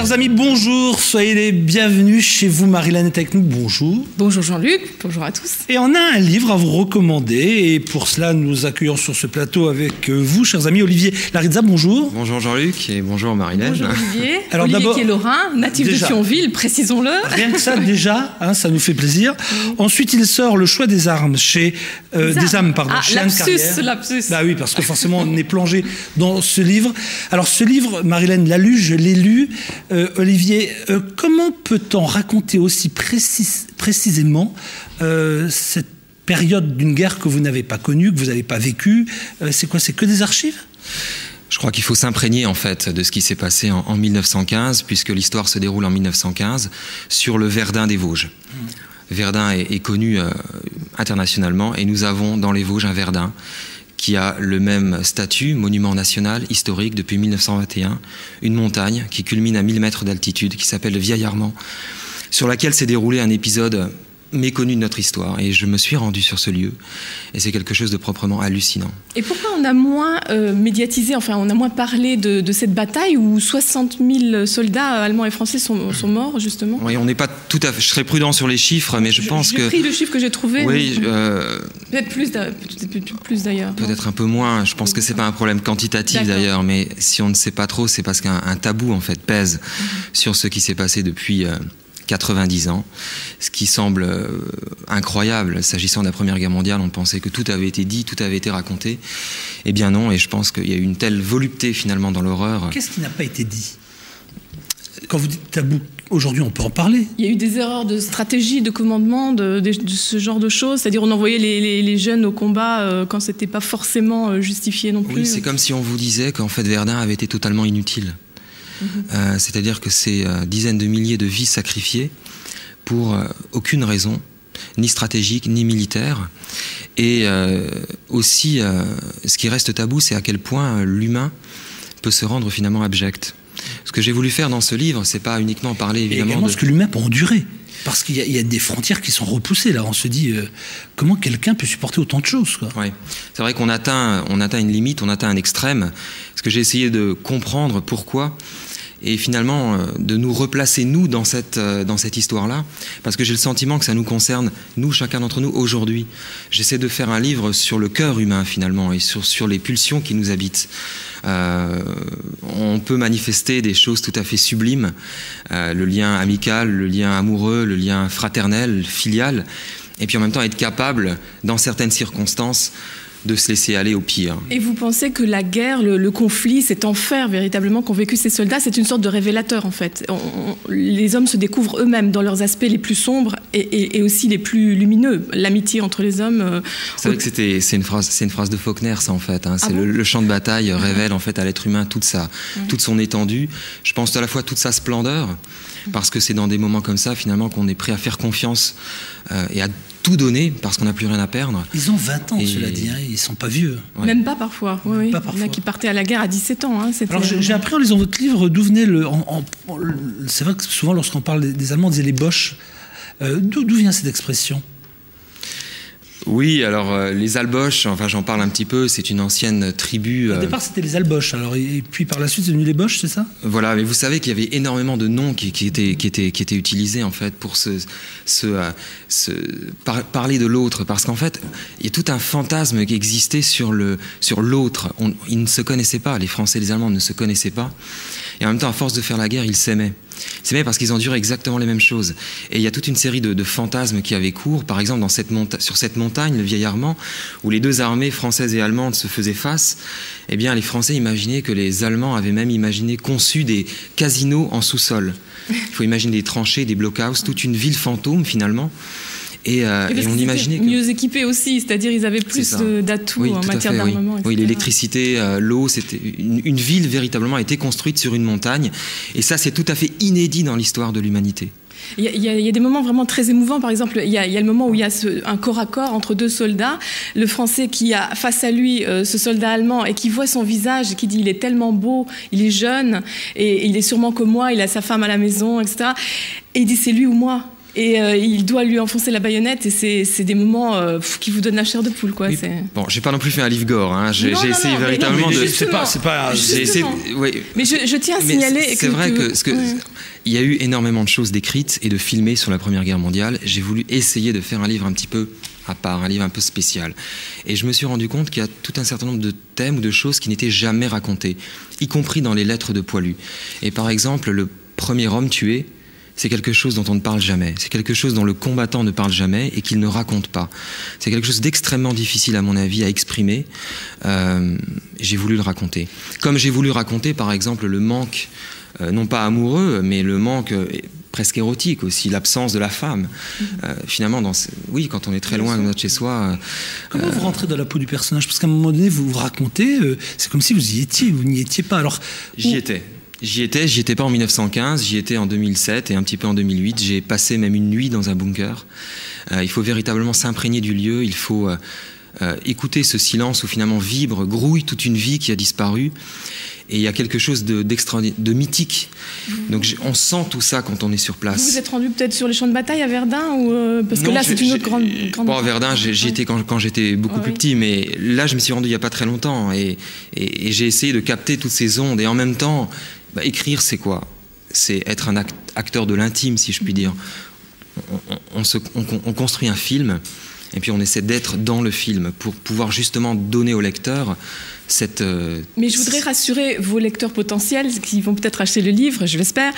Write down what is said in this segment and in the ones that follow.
Chers amis, bonjour, soyez les bienvenus chez vous. Marilyn est avec nous, bonjour. Bonjour Jean-Luc, bonjour à tous. Et on a un livre à vous recommander et pour cela nous accueillons sur ce plateau avec vous, chers amis, Olivier Larizza, bonjour. Bonjour Jean-Luc et bonjour Marilyn. Bonjour Olivier. Alors Olivier qui est lorrain, natif de Thionville, précisons-le. Rien que ça déjà, hein, ça nous fait plaisir. Ensuite il sort Le choix des armes chez des âmes, pardon, chez Anne Carrière. Lapsus. Bah oui, parce que forcément on est plongé dans ce livre. Alors ce livre, Marilyn l'a lu, je l'ai lu. Olivier, comment peut-on raconter aussi précisément cette période d'une guerre que vous n'avez pas connue, que vous n'avez pas vécue? C'est quoi? C'est que des archives? Je crois qu'il faut s'imprégner en fait de ce qui s'est passé en 1915, puisque l'histoire se déroule en 1915 sur le Verdun des Vosges. Verdun est connu internationalement et nous avons dans les Vosges un Verdun qui a le même statut, monument national, historique, depuis 1921, une montagne qui culmine à 1000 mètres d'altitude, qui s'appelle le Vieil Armand, sur laquelle s'est déroulé un épisode méconnu de notre histoire. Et je me suis rendu sur ce lieu, et c'est quelque chose de proprement hallucinant. Et pourquoi on a moins médiatisé, enfin on a moins parlé de cette bataille où 60 000 soldats allemands et français sont morts, justement? Oui, on n'est pas tout à fait... Je serais prudent sur les chiffres, mais je pense que... J'ai pris le chiffre que j'ai trouvé. Oui, peut-être plus d'ailleurs. Peut-être un peu moins. Je pense que c'est pas un problème quantitatif d'ailleurs, mais si on ne sait pas trop, c'est parce qu'un tabou en fait pèse sur ce qui s'est passé depuis 90 ans, ce qui semble incroyable. S'agissant de la Première Guerre mondiale, on pensait que tout avait été dit, tout avait été raconté. Eh bien non, et je pense qu'il y a eu une telle volupté finalement dans l'horreur. Qu'est-ce qui n'a pas été dit? Quand vous dites tabou, aujourd'hui on peut en parler. Il y a eu des erreurs de stratégie, de commandement, de ce genre de choses. C'est-à-dire on envoyait les jeunes au combat quand c'était pas forcément justifié non plus. Oui, c'est comme si on vous disait qu'en fait Verdun avait été totalement inutile. C'est-à-dire que c'est dizaines de milliers de vies sacrifiées pour aucune raison, ni stratégique, ni militaire. Et aussi, ce qui reste tabou, c'est à quel point l'humain peut se rendre finalement abject. Ce que j'ai voulu faire dans ce livre, c'est pas uniquement parler évidemment également ce que l'humain peut endurer. Parce qu'il y a des frontières qui sont repoussées. Là, on se dit comment quelqu'un peut supporter autant de choses, quoi. Ouais. C'est vrai qu'on atteint une limite, on atteint un extrême. Parce que j'ai essayé de comprendre pourquoi. Et finalement, de nous replacer, nous, dans cette histoire-là, parce que j'ai le sentiment que ça nous concerne, nous, chacun d'entre nous, aujourd'hui. J'essaie de faire un livre sur le cœur humain, finalement, et sur les pulsions qui nous habitent. On peut manifester des choses tout à fait sublimes, le lien amical, le lien amoureux, le lien fraternel, filial, et puis en même temps être capable, dans certaines circonstances, de se laisser aller au pire. Et vous pensez que la guerre, le conflit, cet enfer véritablement qu'ont vécu ces soldats, c'est une sorte de révélateur en fait. Les hommes se découvrent eux-mêmes dans leurs aspects les plus sombres et aussi les plus lumineux. L'amitié entre les hommes. C'est vrai que c'est une phrase de Faulkner, ça en fait. Hein. Le champ de bataille révèle en fait à l'être humain toute son étendue. Je pense à la fois toute sa splendeur, parce que c'est dans des moments comme ça finalement qu'on est prêt à faire confiance et à tout donner parce qu'on n'a plus rien à perdre. Ils ont 20 ans, cela dit, hein, ils ne sont pas vieux. Ouais. Même pas parfois. Oui. Pas parfois. Il y en a qui partaient à la guerre à 17 ans. Hein, alors j'ai appris en lisant votre livre d'où venait c'est vrai que souvent lorsqu'on parle des Allemands, on disait les Boches. D'où vient cette expression? Oui, alors les Alboches, enfin j'en parle un petit peu, c'est une ancienne tribu. Au départ c'était les Alboches, alors, et puis par la suite c'est devenu les Boches, c'est ça? Voilà, mais vous savez qu'il y avait énormément de noms qui étaient utilisés en fait pour parler de l'autre, parce qu'en fait il y a tout un fantasme qui existait sur l'autre. Ils ne se connaissaient pas, les Français et les Allemands ne se connaissaient pas, et en même temps à force de faire la guerre ils s'aimaient. C'est bien parce qu'ils enduraient exactement les mêmes choses. Et il y a toute une série de fantasmes qui avaient cours. Par exemple, sur cette montagne, le Vieil Armand, où les deux armées françaises et allemandes se faisaient face, eh bien, les Français imaginaient que les Allemands avaient même conçu des casinos en sous-sol. Il faut imaginer des tranchées, des blockhouses, toute une ville fantôme, finalement. Et on imaginait mieux équipés aussi, c'est-à-dire ils avaient plus d'atouts en matière d'armement. Oui, l'électricité, l'eau, c'était une ville véritablement a été construite sur une montagne, et ça c'est tout à fait inédit dans l'histoire de l'humanité. Il y a des moments vraiment très émouvants. Par exemple, il y a le moment où il y a un corps à corps entre deux soldats. Le Français qui a face à lui ce soldat allemand et qui voit son visage et qui dit « il est tellement beau, il est jeune et il est sûrement comme moi, il a sa femme à la maison, etc. » Et il dit « c'est lui ou moi ». et il doit lui enfoncer la baïonnette, et c'est des moments qui vous donnent la chair de poule, quoi. Bon, j'ai pas non plus fait un livre gore, hein. J'ai essayé véritablement de... C'est pas... Oui. Mais je tiens à signaler c'est vrai que il y a eu énormément de choses décrites et de filmées sur la Première Guerre mondiale. J'ai voulu essayer de faire un livre un petit peu à part, un livre un peu spécial. Et je me suis rendu compte qu'il y a tout un certain nombre de thèmes ou de choses qui n'étaient jamais racontées, y compris dans les lettres de Poilu. Et par exemple, le premier homme tué, c'est quelque chose dont on ne parle jamais. C'est quelque chose dont le combattant ne parle jamais et qu'il ne raconte pas. C'est quelque chose d'extrêmement difficile, à mon avis, à exprimer. J'ai voulu le raconter. Comme j'ai voulu raconter, par exemple, le manque, non pas amoureux, mais le manque presque érotique aussi, l'absence de la femme. Finalement, oui, quand on est très loin de chez soi... Comment vous rentrez dans la peau du personnage? Parce qu'à un moment donné, vous vous racontez, c'est comme si vous y étiez, vous n'y étiez pas. Alors, j'y étais pas en 1915, j'y étais en 2007 et un petit peu en 2008. J'ai passé même une nuit dans un bunker. Il faut véritablement s'imprégner du lieu, il faut écouter ce silence où finalement vibre, grouille toute une vie qui a disparu. Et il y a quelque chose de mythique. Donc on sent tout ça quand on est sur place. Vous vous êtes rendu peut-être sur les champs de bataille à Verdun ou parce que là c'est une autre grande... Bon, à Verdun, j'y étais quand j'étais beaucoup plus petit, mais là je me suis rendu il n'y a pas très longtemps et j'ai essayé de capter toutes ces ondes. Et en même temps, écrire c'est quoi? C'est être un acteur de l'intime, si je puis dire. On construit un film et puis on essaie d'être dans le film pour pouvoir justement donner au lecteur cette... Mais je voudrais rassurer vos lecteurs potentiels qui vont peut-être acheter le livre, je l'espère.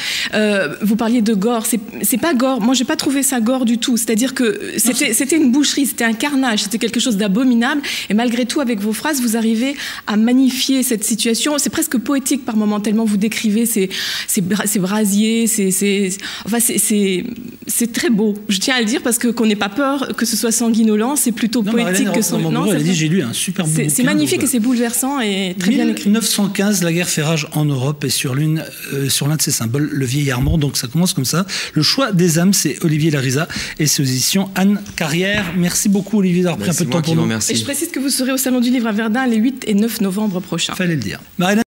Vous parliez de gore, c'est pas gore. Moi, j'ai pas trouvé ça gore du tout. C'est-à-dire que c'était une boucherie, c'était un carnage, c'était quelque chose d'abominable. Et malgré tout, avec vos phrases, vous arrivez à magnifier cette situation. C'est presque poétique par moments, tellement vous décrivez ces brasiers, c'est très beau. Je tiens à le dire parce qu'on n'ait pas peur que ce soit sanguinolent, c'est plutôt poétique que sanguinolent. Elle a dit, j'ai lu un super beau bouquin. C'est magnifique et c'est bouleversant et très bien écrit. 1915, la guerre fait rage en Europe et sur l'un de ses symboles, le vieil Armand. Donc ça commence comme ça. Le choix des âmes, c'est Olivier Larisa et c'est aux éditions Anne Carrière. Merci beaucoup Olivier d'avoir pris un peu de temps pour nous. Et je précise que vous serez au Salon du Livre à Verdun les 8 et 9 novembre prochains. Fallait le dire.